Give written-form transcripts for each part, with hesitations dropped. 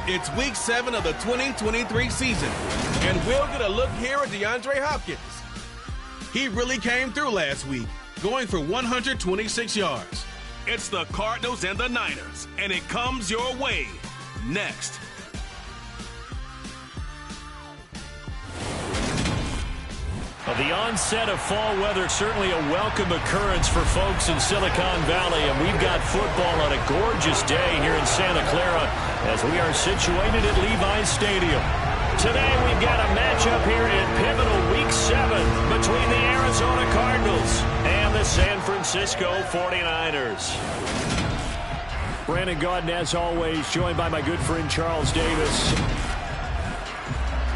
It's Week 7 of the 2023 season, and we'll get a look here at DeAndre Hopkins. He really came through last week, going for 126 yards. It's the Cardinals and the Niners, and it comes your way next. Well, the onset of fall weather, certainly a welcome occurrence for folks in Silicon Valley, and we've got football on a gorgeous day here in Santa Clara as we are situated at Levi's Stadium. Today we've got a matchup here in pivotal Week 7 between the Arizona Cardinals and the San Francisco 49ers. Brandon Gaudin, as always, joined by my good friend Charles Davis.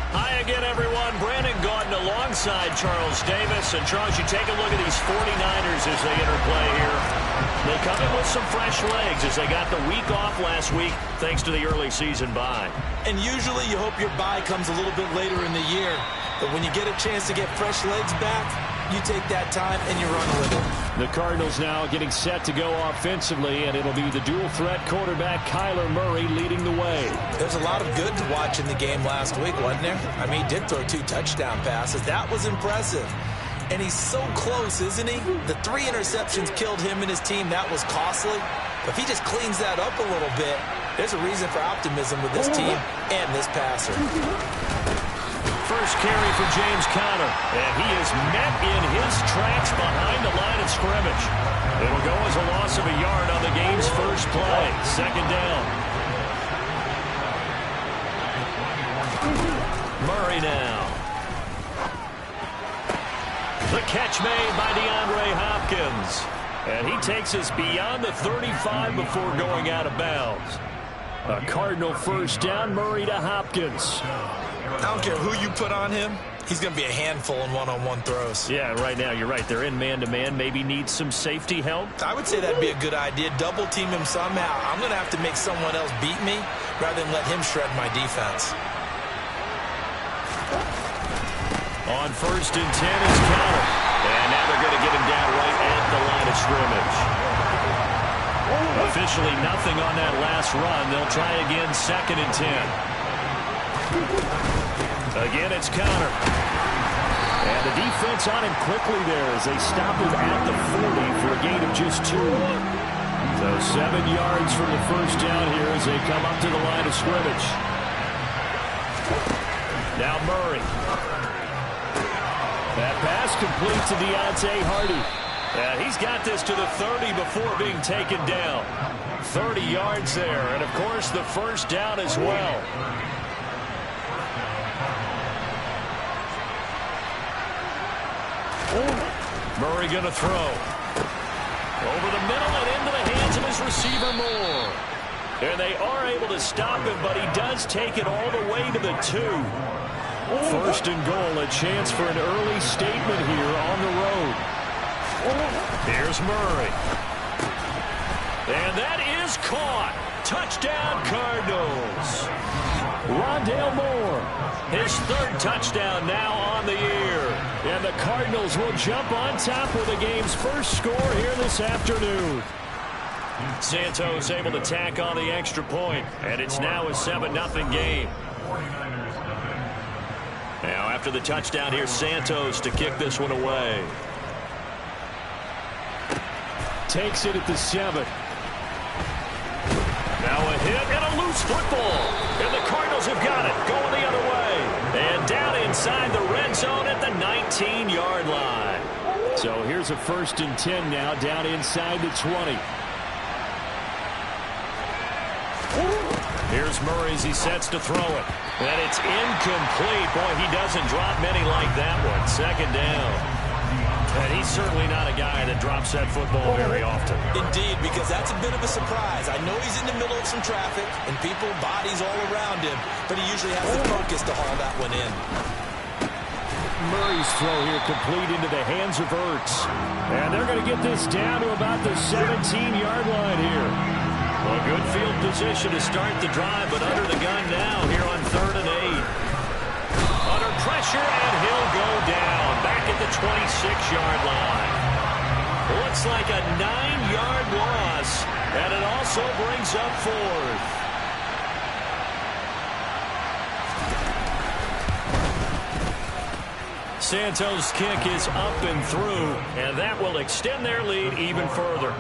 Hi again, everyone. Brandon Gaudin alongside Charles Davis. And, Charles, you take a look at these 49ers as they interplay here. They come in with some fresh legs as they got the week off last week thanks to the early season bye. And usually you hope your bye comes a little bit later in the year. But when you get a chance to get fresh legs back, you take that time and you run with it. The Cardinals now getting set to go offensively, and it'll be the dual-threat quarterback Kyler Murray leading the way. There's a lot of good to watch in the game last week, wasn't there? I mean, he did throw 2 touchdown passes. That was impressive. And he's so close, isn't he? The 3 interceptions killed him and his team. That was costly. But if he just cleans that up a little bit, there's a reason for optimism with this team and this passer. First carry for James Conner, and he is met in his tracks behind the line of scrimmage. It'll go as a loss of a yard on the game's first play. Second down. Murray now. The catch made by DeAndre Hopkins. And he takes us beyond the 35 before going out of bounds. A Cardinal first down, Murray to Hopkins. I don't care who you put on him. He's going to be a handful in one-on-one throws. Yeah, right now, you're right. They're in man-to-man. Maybe need some safety help. I would say that'd be a good idea. Double team him somehow. I'm going to have to make someone else beat me rather than let him shred my defense. On first and 10 is Conner. And now they're going to get him down right at the line of scrimmage. Officially nothing on that last run. They'll try again, second and 10. Again, it's Conner. And the defense on him quickly there as they stop him at the 40 for a gain of just 2. So 7 yards from the first down here as they come up to the line of scrimmage. Now Murray. That pass complete to Deontay Hardy. And he's got this to the 30 before being taken down. 30 yards there, and of course the first down as well. Murray going to throw. Over the middle and into the hands of his receiver Moore. And they are able to stop him, but he does take it all the way to the 2. First and goal, a chance for an early statement here on the road. Here's Murray. And that is caught. Touchdown, Cardinals. Rondale Moore, his 3rd touchdown now on the year. And the Cardinals will jump on top with the game's first score here this afternoon. Santos able to tack on the extra point, and it's now a 7-0 game. Now after the touchdown, here's Santos to kick this one away. Takes it at the 7. Now a hit and a loose football. And the Cardinals have got it, going the other way. And down inside the red zone at the 19-yard line. So here's a first and 10 now, down inside the 20. Here's Murray as he sets to throw it. And it's incomplete. Boy, he doesn't drop many like that one. Second down. And he's certainly not a guy that drops that football very often. Indeed, because that's a bit of a surprise. I know he's in the middle of some traffic and people, bodies all around him, but he usually has the focus to haul that one in. Murray's throw here complete into the hands of Ertz. And they're going to get this down to about the 17-yard line here. Well, good field position to start the drive, but under the gun now here on 3rd and 8. Under pressure, and he'll go down back at the 26-yard line. Looks like a 9-yard loss, and it also brings up 4th. Santos' kick is up and through, and that will extend their lead even further.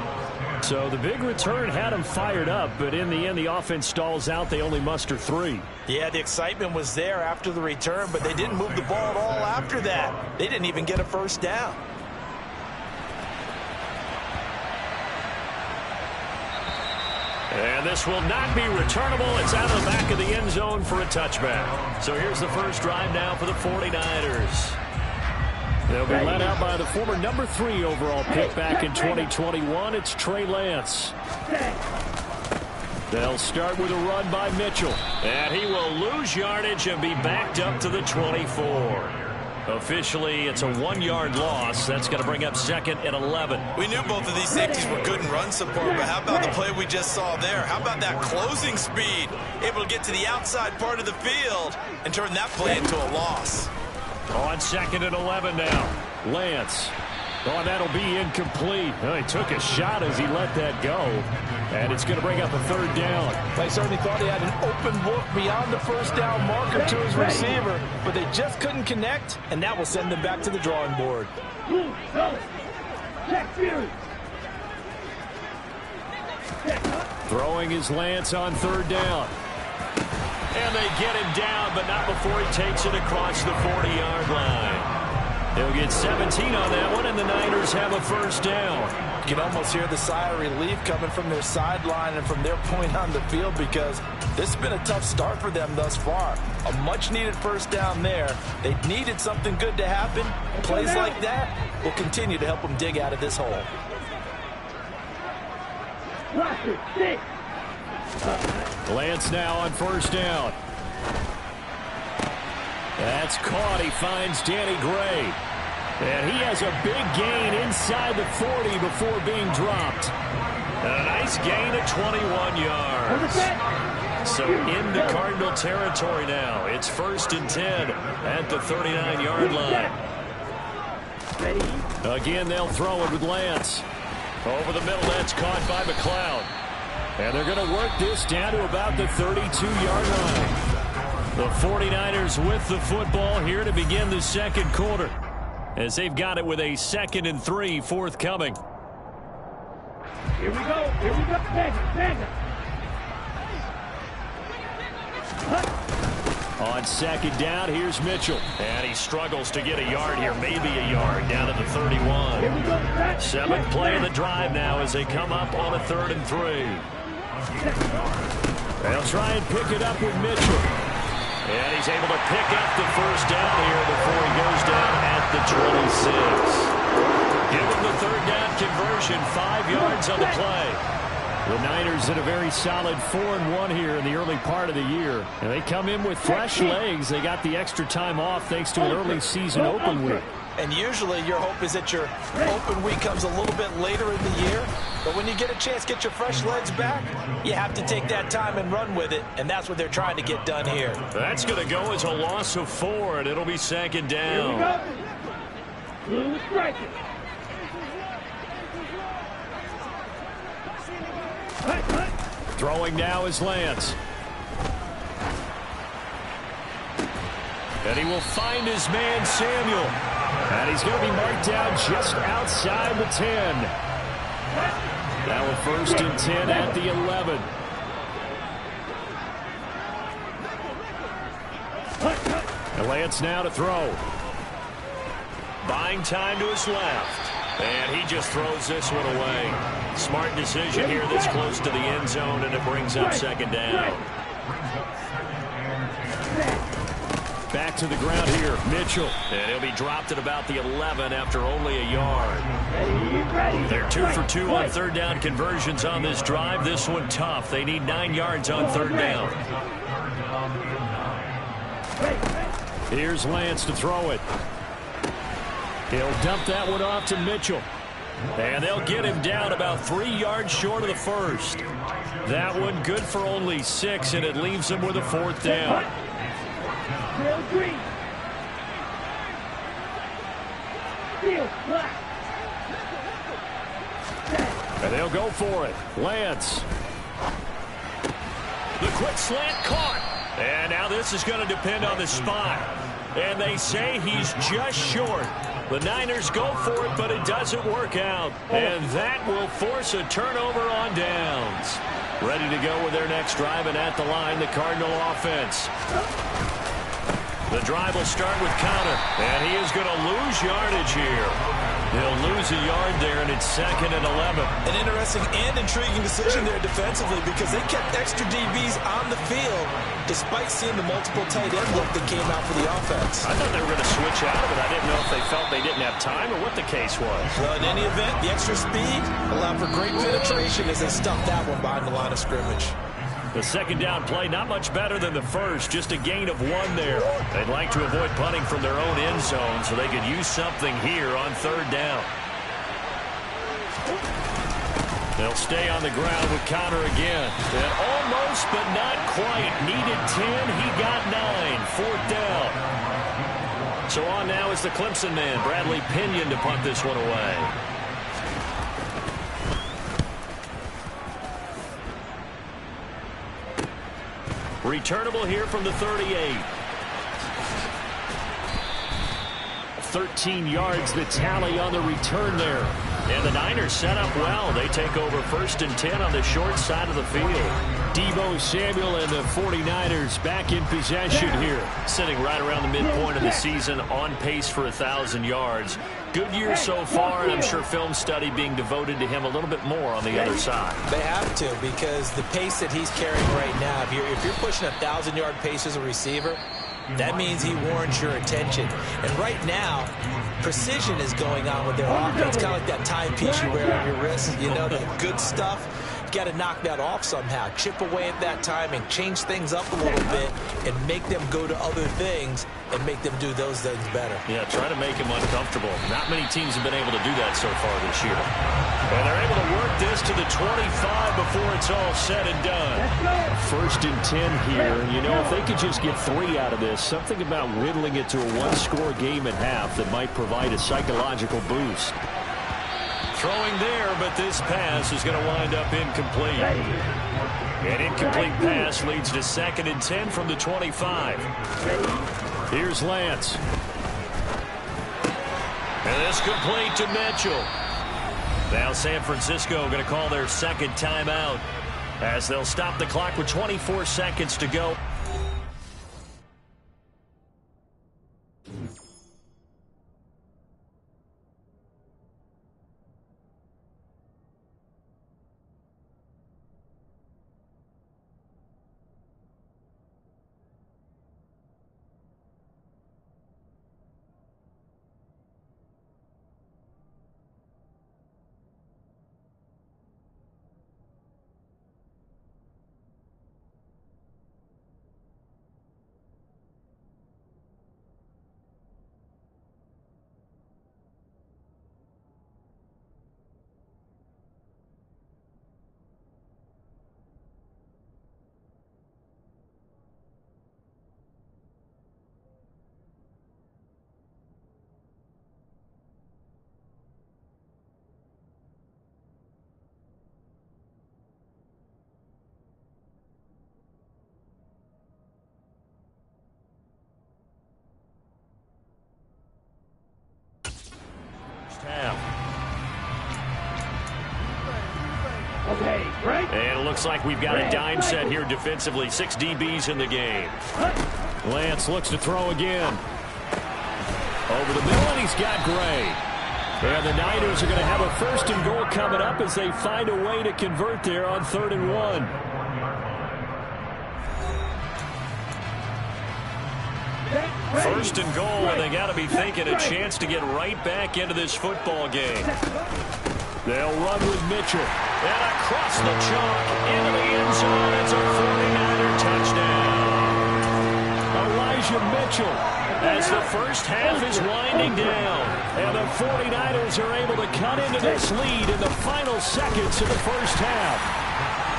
So the big return had them fired up, but in the end, the offense stalls out. They only muster 3. Yeah, the excitement was there after the return, but they didn't move the ball at all after that. They didn't even get a first down. And this will not be returnable. It's out of the back of the end zone for a touchback. So here's the first drive now for the 49ers. They'll be led out by the former number 3 overall pick back in 2021. It's Trey Lance. They'll start with a run by Mitchell. And he will lose yardage and be backed up to the 24. Officially, it's a 1-yard loss. That's going to bring up 2nd and 11. We knew both of these safeties were good in run support, but how about the play we just saw there? How about that closing speed? Able to get to the outside part of the field and turn that play into a loss. On 2nd and 11 now. Lance. Oh, that'll be incomplete. Oh, he took a shot as he let that go. And it's going to bring up a 3rd down. They certainly thought he had an open look beyond the first down marker to his receiver, but they just couldn't connect, and that will send them back to the drawing board. Throwing is Lance on 3rd down. And they get him down, but not before he takes it across the 40-yard line. They'll get 17 on that one, and the Niners have a first down. You can almost hear the sigh of relief coming from their sideline and from their point on the field, because this has been a tough start for them thus far. A much-needed first down there. They needed something good to happen. Plays like that will continue to help them dig out of this hole. Lance now on 1st down. That's caught. He finds Danny Gray. And he has a big gain inside the 40 before being dropped. A nice gain of 21 yards. So into Cardinal territory now. It's 1st and 10 at the 39-yard line. Again, they'll throw it with Lance. Over the middle, that's caught by McLeod. And they're going to work this down to about the 32-yard line. The 49ers with the football here to begin the 2nd quarter, as they've got it with a 2nd and 3 forthcoming. Here we go. Bang it. On 2nd down, here's Mitchell. And he struggles to get a yard here, maybe a yard, down to the 31. 7th play of the drive now as they come up on a 3rd and 3. They'll try and pick it up with Mitchell. And he's able to pick up the first down here before he goes down at the 26. Give him the 3rd down conversion, 5 yards on the play. The Niners in a very solid 4-1 here in the early part of the year. And they come in with fresh legs. They got the extra time off thanks to an early season open week. And usually your hope is that your open week comes a little bit later in the year. But when you get a chance to get your fresh legs back, you have to take that time and run with it. And that's what they're trying to get done here. That's going to go as a loss of 4, and it'll be 2nd down. Blue striker. Throwing now is Lance. And he will find his man, Samuel. And he's going to be marked down just outside the 10. Now a 1st and 10 at the 11. And Lance now to throw. Buying time to his left. And he just throws this one away. Smart decision here this close to the end zone, and it brings up 2nd down. Back to the ground here, Mitchell. And he'll be dropped at about the 11 after only a yard. They're 2 for 2 on 3rd down conversions on this drive. This one tough. They need 9 yards on 3rd down. Here's Lance to throw it. He'll dump that one off to Mitchell. And they'll get him down about 3 yards short of the 1st. That one good for only 6, and it leaves him with a 4th down. And they'll go for it. Lance. The quick slant caught. And now this is going to depend on the spot. And they say he's just short. The Niners go for it, but it doesn't work out. And that will force a turnover on downs. Ready to go with their next drive, and at the line, the Cardinal offense. The drive will start with Connor, and he is going to lose yardage here. He'll lose a yard there, and it's 2nd and 11. An interesting and intriguing decision there defensively because they kept extra DBs on the field despite seeing the multiple tight end look that came out for the offense. I thought they were going to switch out of it. I didn't know if they felt they didn't have time or what the case was. Well, in any event, the extra speed allowed for great penetration as they stuffed that one behind the line of scrimmage. The second down play, not much better than the first, just a gain of 1 there. They'd like to avoid punting from their own end zone so they could use something here on 3rd down. They'll stay on the ground with Connor again. And almost, but not quite. Needed 10, he got 9. 4th down. So on now is the Clemson man, Bradley Pinion, to punt this one away. Returnable here from the 38. 13 yards the tally on the return there. And the Niners set up well. They take over 1st and 10 on the short side of the field. Deebo Samuel and the 49ers back in possession here. Sitting right around the midpoint of the season, on pace for 1,000 yards. Good year so far, and I'm sure film study being devoted to him a little bit more on the other side. They have to, because the pace that he's carrying right now, if you're pushing a 1,000-yard pace as a receiver, that means he warrants your attention. And right now, precision is going on with their offense. Kind of like that timepiece you wear on your wrist. You know, the good stuff. Got to knock that off somehow. Chip away at that timing, change things up a little bit, and make them go to other things and make them do those things better. Yeah, try to make him uncomfortable. Not many teams have been able to do that so far this year. And they're able to work this to the 25 before it's all said and done. 1st and 10 here. And, you know, if they could just get 3 out of this, something about whittling it to a 1-score game at half that might provide a psychological boost. Throwing there, but this pass is going to wind up incomplete. An incomplete pass leads to 2nd and 10 from the 25. Here's Lance. And this complete to Mitchell. Now San Francisco going to call their 2nd timeout as they'll stop the clock with 24 seconds to go. And it looks like we've got a dime set here defensively. 6 DBs in the game. Lance looks to throw again. Over the middle, and he's got Gray. And the Niners are going to have a 1st and goal coming up as they find a way to convert there on 3rd and 1. First and goal, and they got to be thinking a chance to get right back into this football game. They'll run with Mitchell. And across the chalk into the end zone. It's a 49er touchdown. Elijah Mitchell as the first half is winding down. And the 49ers are able to cut into this lead in the final seconds of the first half.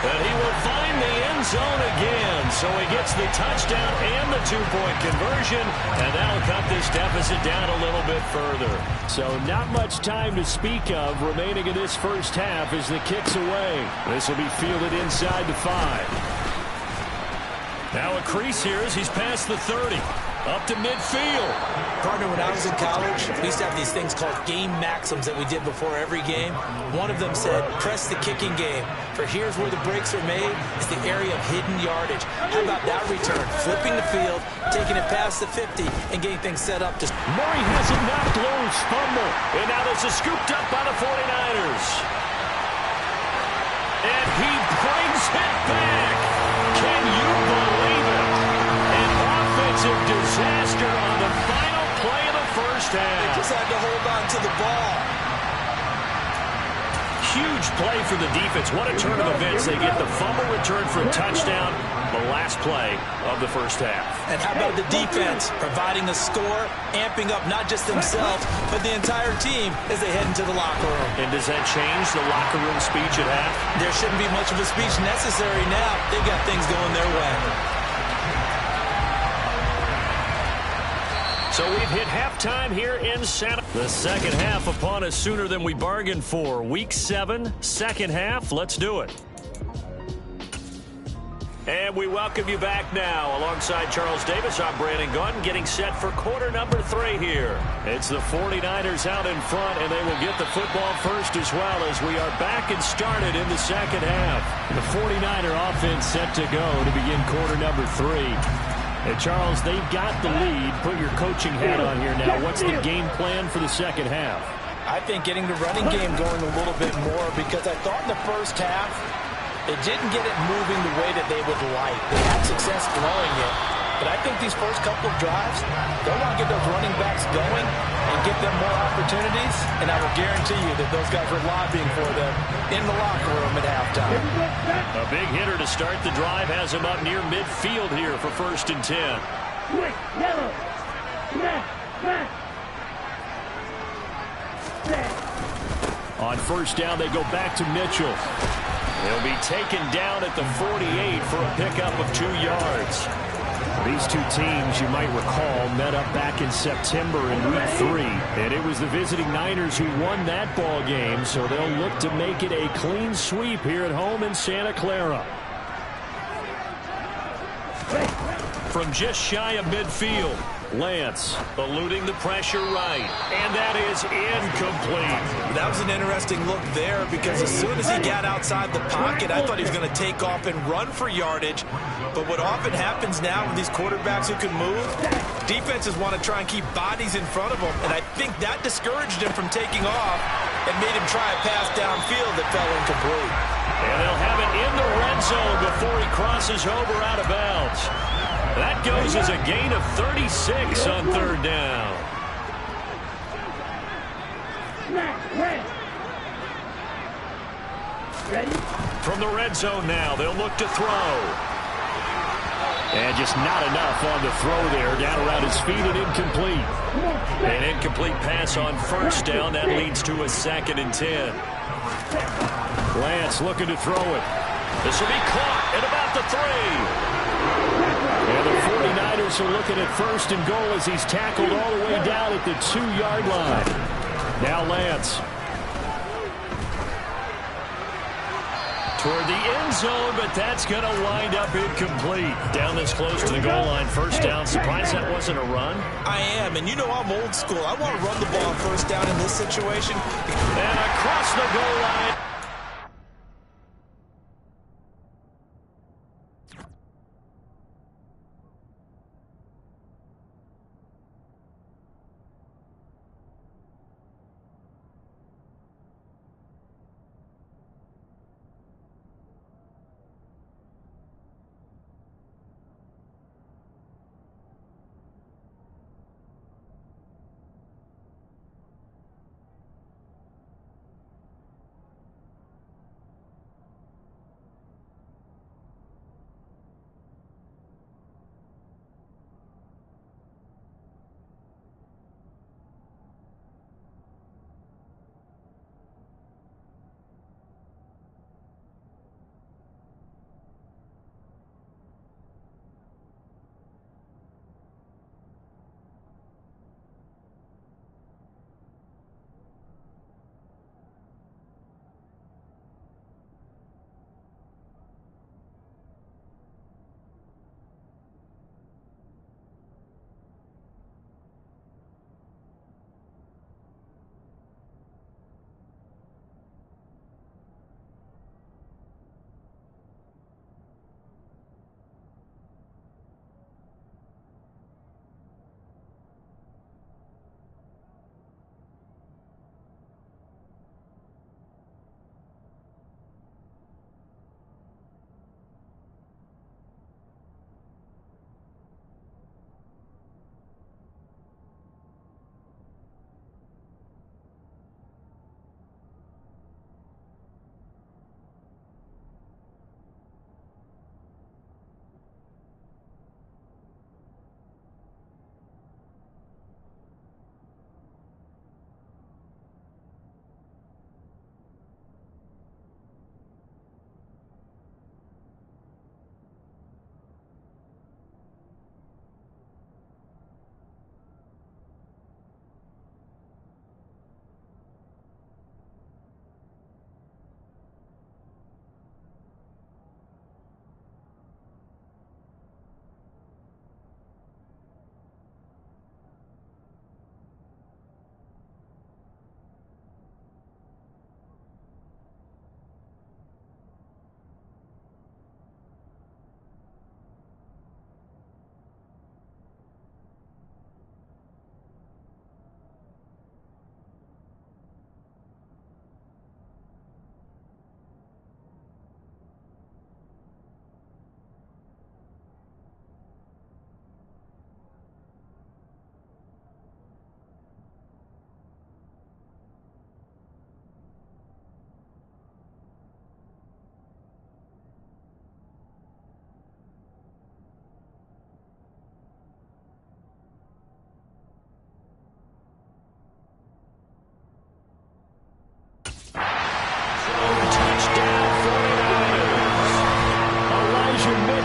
And he will find the end zone again. So he gets the touchdown and the 2-point conversion. And that'll cut this deficit down a little bit further. So not much time to speak of remaining in this first half as the kick's away. This will be fielded inside the 5. Now a crease here as he's past the 30. Up to midfield. Partner, when I was in college, we used to have these things called game maxims that we did before every game. One of them said, press the kicking game. For here's where the breaks are made. It's the area of hidden yardage. How about that return? Flipping the field, taking it past the 50, and getting things set up. Murray has it knocked loose. Fumble. And now this is scooped up by the 49ers. And he brings it back. Can you believe it? An offensive disaster on the final play of the first half. They just had to hold on to the ball. Huge play for the defense. What a turn of events. They get the fumble return for a touchdown. The last play of the first half. And how about the defense providing a score, amping up not just themselves, but the entire team as they head into the locker room. And does that change the locker room speech at half? There shouldn't be much of a speech necessary now. They got things going their way. So we've hit halftime here in Santa. The second half upon us sooner than we bargained for. Week 7, second half. Let's do it. And we welcome you back now. Alongside Charles Davis, I'm Brandon Gunn, getting set for quarter number 3 here. It's the 49ers out in front, and they will get the football first as well as we are back and started in the second half. The 49er offense set to go to begin quarter number 3. And Charles, they've got the lead. Put your coaching hat on here now. What's the game plan for the second half? I think getting the running game going a little bit more, because I thought in the first half they didn't get it moving the way that they would like. They had success throwing it. But I think these first couple of drives, they want to get those running backs going and give them more opportunities. And I will guarantee you that those guys were lobbying for them in the locker room at halftime. A big hitter to start the drive has him up near midfield here for 1st and 10. Quick, yellow. On first down, they go back to Mitchell. He'll be taken down at the 48 for a pickup of 2 yards. These two teams, you might recall, met up back in September in Week 3. And it was the visiting Niners who won that ball game, so they'll look to make it a clean sweep here at home in Santa Clara. From just shy of midfield, Lance eluding the pressure right. And that is incomplete. That was an interesting look there, because as soon as he got outside the pocket, I thought he was going to take off and run for yardage. But what often happens now with these quarterbacks who can move, defenses want to try and keep bodies in front of them. And I think that discouraged him from taking off and made him try a pass downfield that fell incomplete. And they'll have it in the red zone before he crosses over out of bounds. That goes as a gain of 36 on 3rd down. From the red zone now, they'll look to throw. And just not enough on the throw there. Down around his feet and incomplete. An incomplete pass on 1st down. That leads to a 2nd and 10. Lance looking to throw it. This will be caught at about the 3. And the 49ers are looking at 1st and goal as he's tackled all the way down at the 2-yard line. Now Lance. Toward the end zone, but that's going to wind up incomplete. Down this close to the goal line, 1st down. Surprised that wasn't a run? I am, and you know I'm old school. I want to run the ball 1st down in this situation. And across the goal line.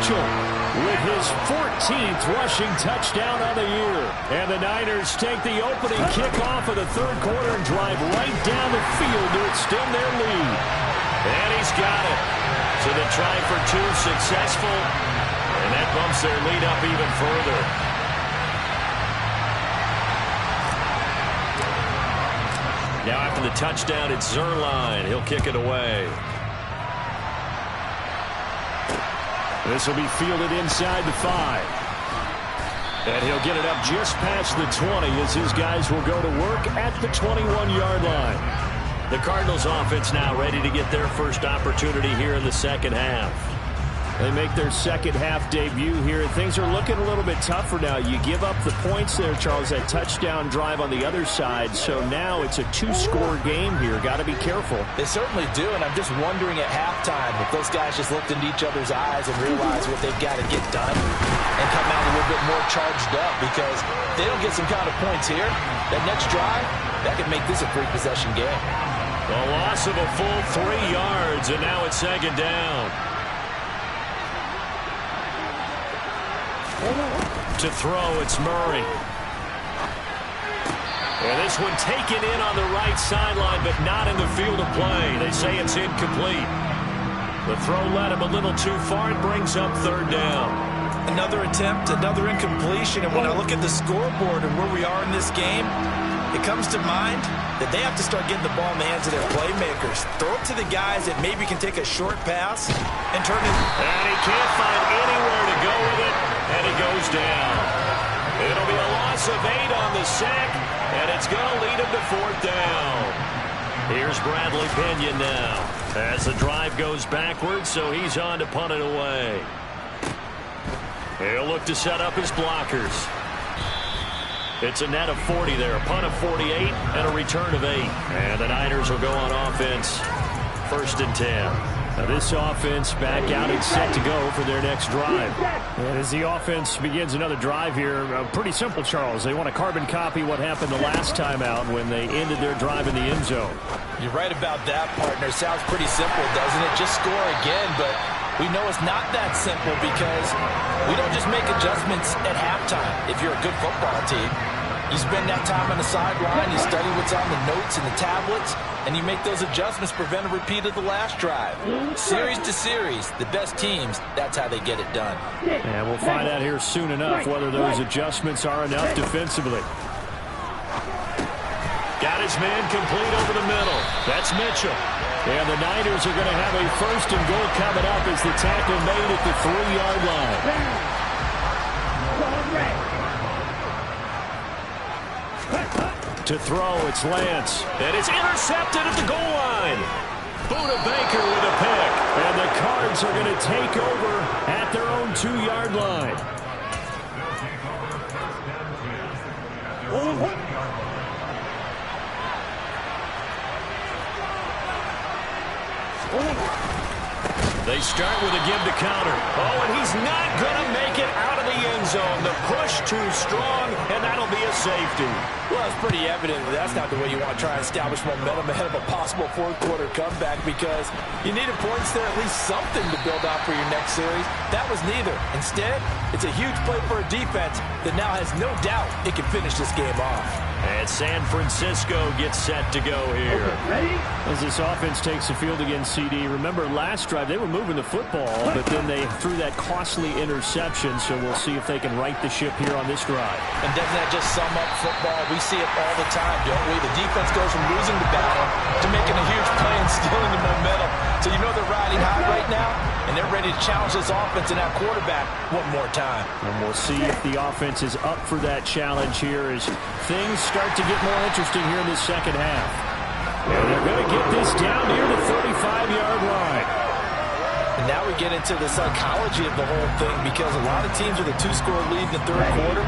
Mitchell with his 14th rushing touchdown on the year. And the Niners take the opening kickoff of the third quarter and drive right down the field to extend their lead. And he's got it. So the try for two successful, and that bumps their lead up even further. Now after the touchdown, it's Zerline. He'll kick it away. This will be fielded inside the 5. And he'll get it up just past the 20 as his guys will go to work at the 21-yard line. The Cardinals offense now ready to get their first opportunity here in the second half. They make their second half debut here. Things are looking a little bit tougher now. You give up the points there, Charles, that touchdown drive on the other side. So now it's a two-score game here. Got to be careful. They certainly do, and I'm just wondering at halftime if those guys just looked into each other's eyes and realized what they've got to get done and come out a little bit more charged up, because if they don't get some kind of points here, that next drive, that could make this a three-possession game. A loss of a full 3 yards, and now it's second down. To throw, it's Murray. And this one taken in on the right sideline, but not in the field of play. They say it's incomplete. The throw led him a little too far. It brings up third down. Another attempt, another incompletion. And when I look at the scoreboard and where we are in this game, it comes to mind that they have to start getting the ball in the hands of their playmakers. Throw it to the guys that maybe can take a short pass and turn it. And he can't find anywhere to go with it, and he goes down. It'll be a loss of 8 on the sack, and it's going to lead him to fourth down. Here's Bradley Pinion now as the drive goes backwards, so he's on to punt it away. He'll look to set up his blockers. It's a net of 40 there, a punt of 48, and a return of 8. And the Niners will go on offense, 1st and 10. Now this offense back out and set to go for their next drive. And as the offense begins another drive here, pretty simple, Charles. They want to carbon copy what happened the last time out when they ended their drive in the end zone. You're right about that, partner. Sounds pretty simple, doesn't it? Just score again, but we know it's not that simple because we don't just make adjustments at halftime if you're a good football team. You spend that time on the sideline, you study what's on the notes and the tablets, and you make those adjustments, prevent a repeat of the last drive. Series to series, the best teams, that's how they get it done. And we'll find out here soon enough whether those adjustments are enough defensively. Got his man complete over the middle. That's Mitchell. And the Niners are going to have a 1st and goal coming up as the tackle made at the 3-yard line. To throw, it's Lance. And it's intercepted at the goal line. Buda Baker with a pick. And the Cards are going to take over at their own 2-yard line. They start with a give to counter. Oh, and he's not going to make it out of the end zone. The push too strong, and that'll be a safety. Well, it's pretty evident that that's not the way you want to try and establish momentum ahead of a possible fourth-quarter comeback, because you needed points there, at least something to build out for your next series. That was neither. Instead, it's a huge play for a defense that now has no doubt it can finish this game off. And San Francisco gets set to go here. As this offense takes the field against CD, remember last drive they were moving the football, but then they threw that costly interception, so we'll see if they can right the ship here on this drive. And doesn't that just sum up football? We see it all the time, don't we? The defense goes from losing the battle to making a huge play and stealing the momentum. So you know they're riding high right now, and they're ready to challenge this offense and that quarterback one more time. And we'll see if the offense is up for that challenge here as things start to get more interesting here in the second half. And they're going to get this down near the 35-yard line. And now we get into the psychology of the whole thing, because a lot of teams with a 2-score lead in the third quarter,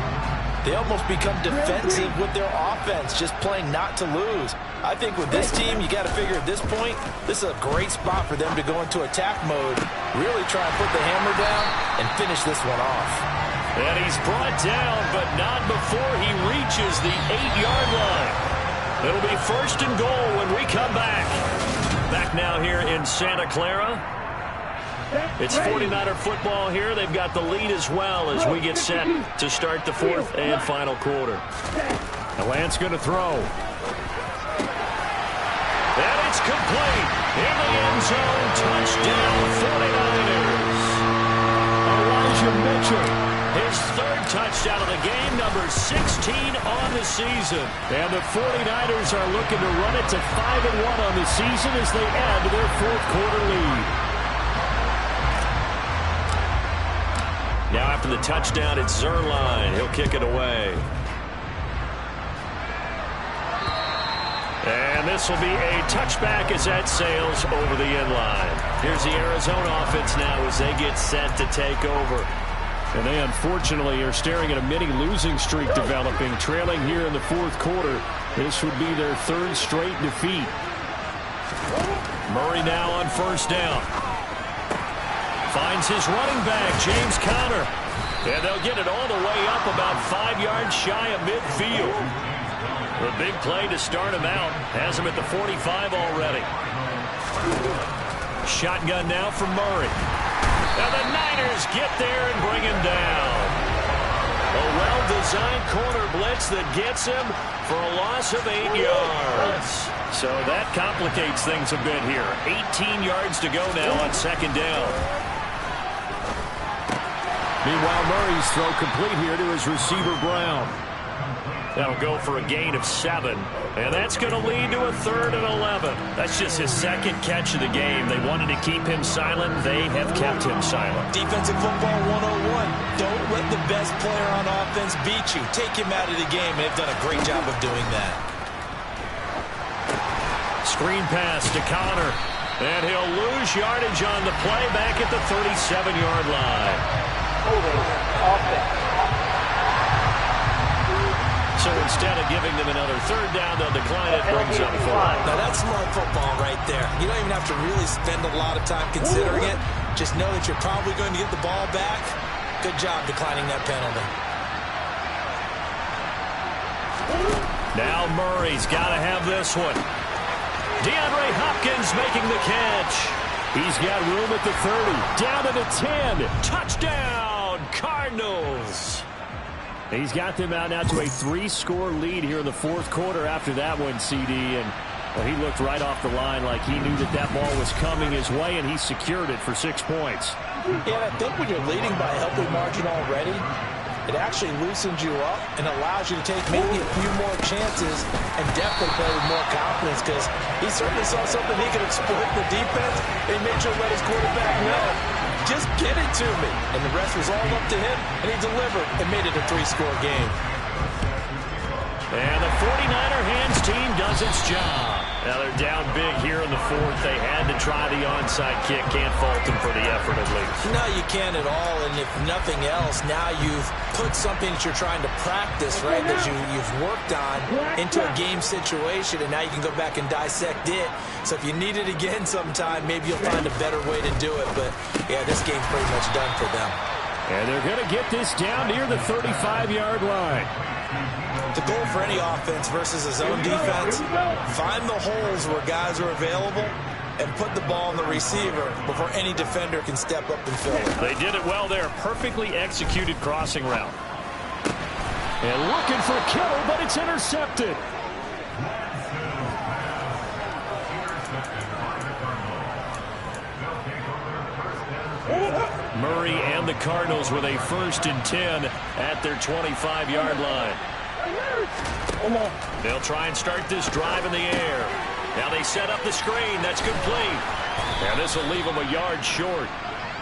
they almost become defensive with their offense, just playing not to lose. I think with this team, you got to figure at this point, this is a great spot for them to go into attack mode, really try and put the hammer down and finish this one off. And he's brought down, but not before he reaches the 8-yard line. It'll be 1st and goal when we come back. Back now here in Santa Clara. It's 49er football here. They've got the lead as well as we get set to start the fourth and final quarter. And Lance going to throw. And it's complete. In the end zone, touchdown 49ers. Elijah Mitchell. His third touchdown of the game, number 16 on the season. And the 49ers are looking to run it to 5-1 on the season as they add to their fourth quarter lead. Now after the touchdown, it's Zerline. He'll kick it away. And this will be a touchback as that sails over the end line. Here's the Arizona offense now as they get set to take over. And they unfortunately are staring at a mini losing streak developing, trailing here in the fourth quarter. This would be their third straight defeat. Murray now on first down. Finds his running back, James Conner. And they'll get it all the way up about 5 yards shy of midfield. The big play to start him out. Has him at the 45 already. Shotgun now for Murray. And the Niners get there and bring him down. A well-designed corner blitz that gets him for a loss of 8 yards. So that complicates things a bit here. 18 yards to go now on second down. Meanwhile, Murray's throw complete here to his receiver, Brown. That'll go for a gain of 7. And that's going to lead to a 3rd and 11. That's just his second catch of the game. They wanted to keep him silent. They have kept him silent. Defensive football 101. Don't let the best player on offense beat you. Take him out of the game, and they've done a great job of doing that. Screen pass to Conner. And he'll lose yardage on the play back at the 37-yard line. So instead of giving them another third down, they'll decline it, brings up 4. Now that's smart football right there. You don't even have to really spend a lot of time considering it. Just know that you're probably going to get the ball back. Good job declining that penalty. Now Murray's got to have this one. DeAndre Hopkins making the catch. He's got room at the 30. Down to the 10. Touchdown, Cardinals. He's got them out now to a 3-score lead here in the fourth quarter after that one, CD. And well, he looked right off the line like he knew that that ball was coming his way, and he secured it for 6 points. Yeah, I think when you're leading by a healthy margin already, it actually loosens you up and allows you to take maybe a few more chances and definitely play with more confidence because he certainly saw something he could exploit the defense and he made sure to let his quarterback know. Just get it to me. And the rest was all up to him, and he delivered and made it a 3-score game. And the 49er hands team does its job. Now they're down big here in the fourth. They had to try the onside kick. Can't fault them for the effort at least. No, you can't at all. And if nothing else, now you've put something that you're trying to practice, right, that you've worked on into a game situation, and now you can go back and dissect it. So if you need it again sometime, maybe you'll find a better way to do it. But, yeah, this game's pretty much done for them. And they're going to get this down near the 35-yard line. The goal for any offense versus a zone defense, find the holes where guys are available and put the ball on the receiver before any defender can step up and fill it. They did it well there. Perfectly executed crossing route. And looking for Kittle, but it's intercepted. Murray and the Cardinals with a 1st and 10 at their 25-yard line. They'll try and start this drive in the air. Now they set up the screen. That's complete. And this will leave them a yard short.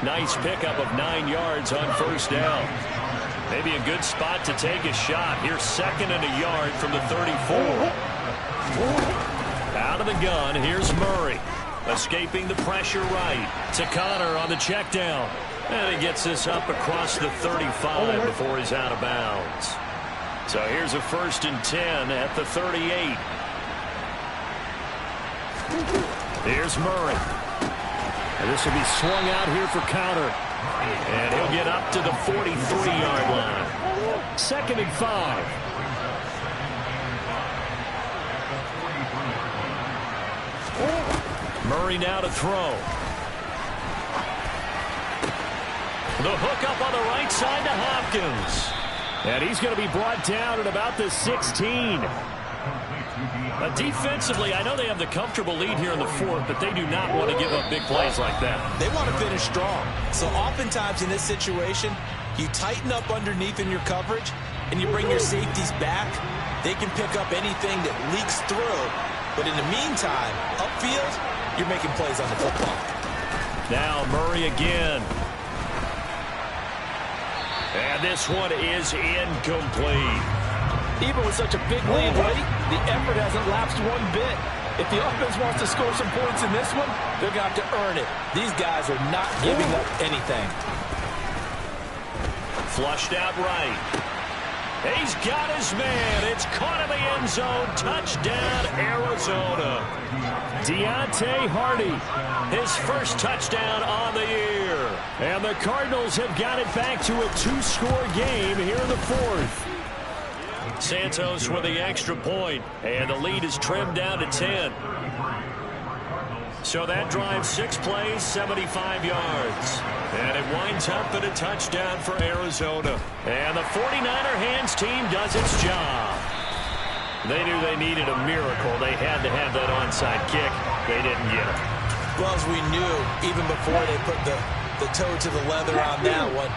Nice pickup of 9 yards on first down. Maybe a good spot to take a shot. Here's 2nd and a yard from the 34. Out of the gun, here's Murray. Escaping the pressure right to Conner on the check down. And he gets this up across the 35 before he's out of bounds. So here's a 1st and 10 at the 38. Here's Murray. And this will be swung out here for Conner. And he'll get up to the 43-yard line. 2nd and 5. Murray now to throw. The hook up on the right side to Hopkins. And he's going to be brought down at about the 16. Defensively, I know they have the comfortable lead here in the fourth, but they do not want to give up big plays like that. They want to finish strong. So oftentimes in this situation, you tighten up underneath in your coverage, and you bring your safeties back. They can pick up anything that leaks through. But in the meantime, upfield, you're making plays on the football. Now Murray again. And this one is incomplete. Even with such a big lead late, the effort hasn't lapsed one bit. If the offense wants to score some points in this one, they're going to have to earn it. These guys are not giving up anything. Flushed out right. He's got his man. It's caught in the end zone. Touchdown, Arizona. Deontay Hardy, his first touchdown on the year. And the Cardinals have got it back to a 2-score game here in the fourth. Santos with the extra point, and the lead is trimmed down to 10. So that drives 6 plays, 75 yards. And it winds up in a touchdown for Arizona. And the 49er hands team does its job. They knew they needed a miracle. They had to have that onside kick. They didn't get it. Well, as we knew, even before they put the toe to the leather on that one,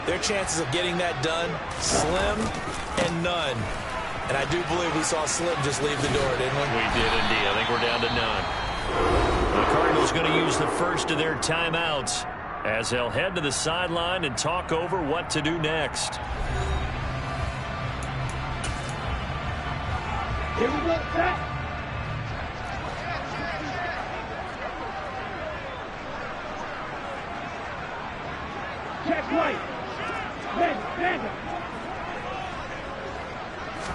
their chances of getting that done, slim and none. And I do believe we saw Slim just leave the door, didn't we? We did indeed. I think we're down to none. The Cardinals going to use the first of their timeouts as they'll head to the sideline and talk over what to do next. Here we go, set. Check right. Red.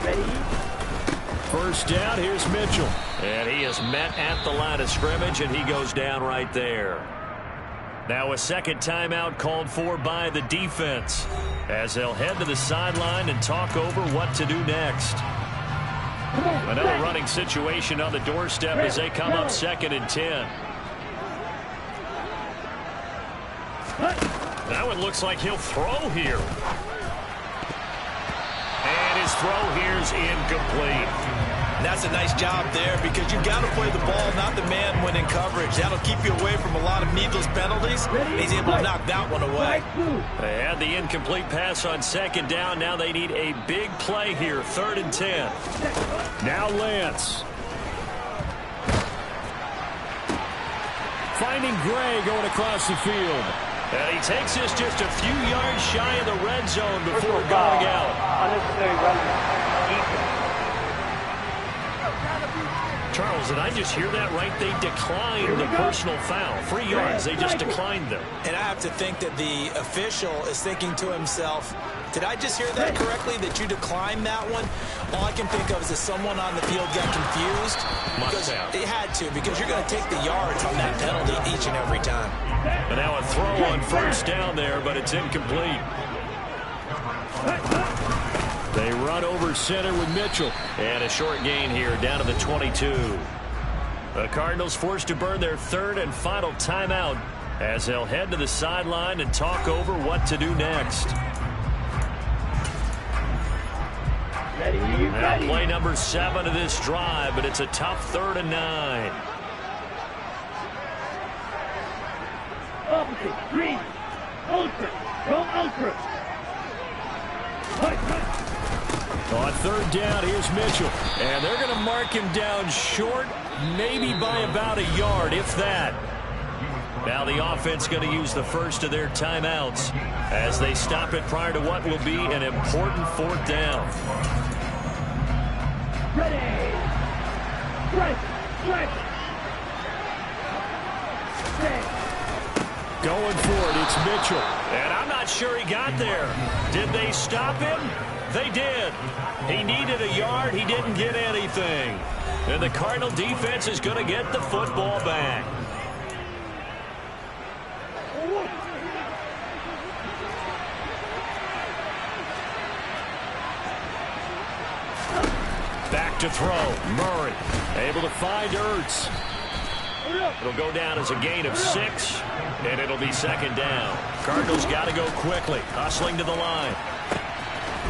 Ready? First down, here's Mitchell. And he is met at the line of scrimmage, and he goes down right there. Now a second timeout called for by the defense as they'll head to the sideline and talk over what to do next. Another running situation on the doorstep as they come up 2nd and 10. That one looks like he'll throw here. And his throw here is incomplete. And that's a nice job there because you've got to play the ball, not the man when in coverage. That'll keep you away from a lot of needless penalties. He's able to knock that one away. They had the incomplete pass on 2nd down. Now they need a big play here, 3rd and 10. Now Lance. Finding Gray going across the field. And he takes this just a few yards shy of the red zone before going out. Unnecessary running. Charles, did I just hear that right? They declined the personal foul. 3 yards. They just declined them. And I have to think that the official is thinking to himself, did I just hear that correctly, that you declined that one? All I can think of is that someone on the field got confused. Must have. They had to, because you're going to take the yards on that penalty each and every time. And now a throw on 1st down there, but it's incomplete. They run over center with Mitchell. And a short gain here down to the 22. The Cardinals forced to burn their 3rd and final timeout as they'll head to the sideline and talk over what to do next. Now play number 7 of this drive, but it's a tough 3rd and 9. Opposite, green, ultra, go ultra. On 3rd down, here's Mitchell. And they're going to mark him down short, maybe by about a yard, if that. Now the offense going to use the first of their timeouts as they stop it prior to what will be an important 4th down. Ready. Strike. Going for it, it's Mitchell. And I'm not sure he got there. Did they stop him? They did. He needed a yard. He didn't get anything. And the Cardinal defense is going to get the football back. Back to throw. Murray able to find Ertz. It'll go down as a gain of 6, and it'll be second down. Cardinals got to go quickly, hustling to the line.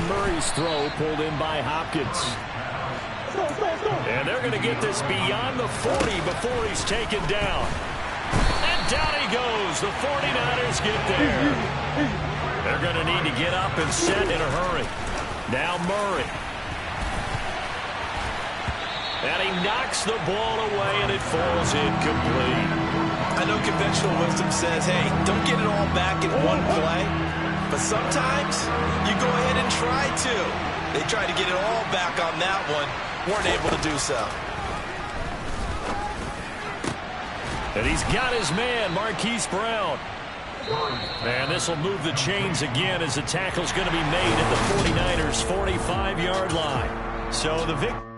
Murray's throw pulled in by Hopkins. And they're going to get this beyond the 40 before he's taken down. And down he goes. The 49ers get there. They're going to need to get up and set in a hurry. Now Murray. And he knocks the ball away, and it falls incomplete. I know conventional wisdom says, hey, don't get it all back in one play. But sometimes you go ahead and try to. They tried to get it all back on that one. Weren't able to do so. And he's got his man, Marquise Brown. And this will move the chains again as the tackle's going to be made at the 49ers' 45-yard line. So the victory.